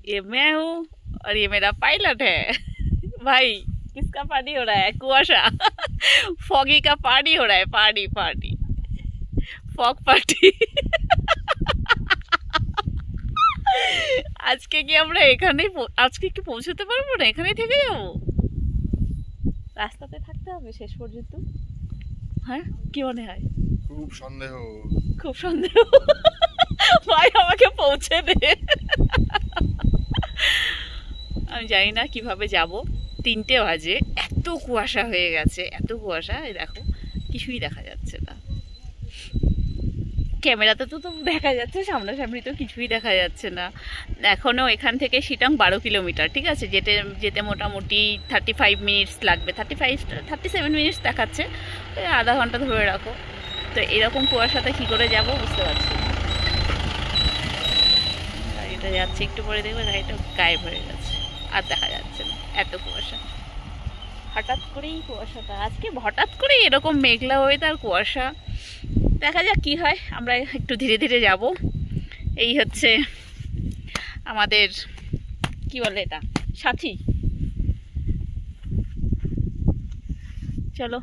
ये मैं हूँ और ये मेरा पायलट है। भाई किसका पार्टी हो रहा है? कुआशा फॉगी का पार्टी हो रहा है। Party party fog party. আজকে কি আমরা এখানেই আজকে কি পৌঁছতে পারবো না? এখানেই থেকে যাবো? রাস্তাতে থাকতে হবে শেষ পর্যন্ত? হ্যাঁ কি মনে হয়? খুব সন্দেহ, খুব সন্দেহ। ভাই আমাকে পৌঁছে দে। আমি জানি না কিভাবে যাব। 3টে বাজে, এত কুয়াশা হয়ে গেছে, এত কুয়াশা। এই দেখো কিছুই দেখা যাচ্ছে না। ক্যামেরাতে তো দেখা যাচ্ছে, সামনাসামনি তো কিছুই দেখা যাচ্ছে না। এখনও এখান থেকে শিটং 12 কিলোমিটার, ঠিক আছে। যেতে যেতে মোটামুটি 35 মিনিটস লাগবে। 37 মিনিটস দেখাচ্ছে, আধা ঘন্টা ধরে রাখো। তো এরকম কুয়াশাতে কী করে যাব বুঝতে পারছি। গাড়িটা যাচ্ছে, একটু পরে দেখবে গাড়িটা গায়েব হয়ে গেছে, আর দেখা যাচ্ছে না, এত কুয়াশা। হঠাৎ করেই কুয়াশাটা, আজকে হঠাৎ করেই এরকম মেঘলা ওয়েদার, কুয়াশা। দেখা যাক কি হয়। আমরা একটু ধীরে ধীরে যাব। এই হচ্ছে আমাদের কি বলে এটা, সাথী। চলো।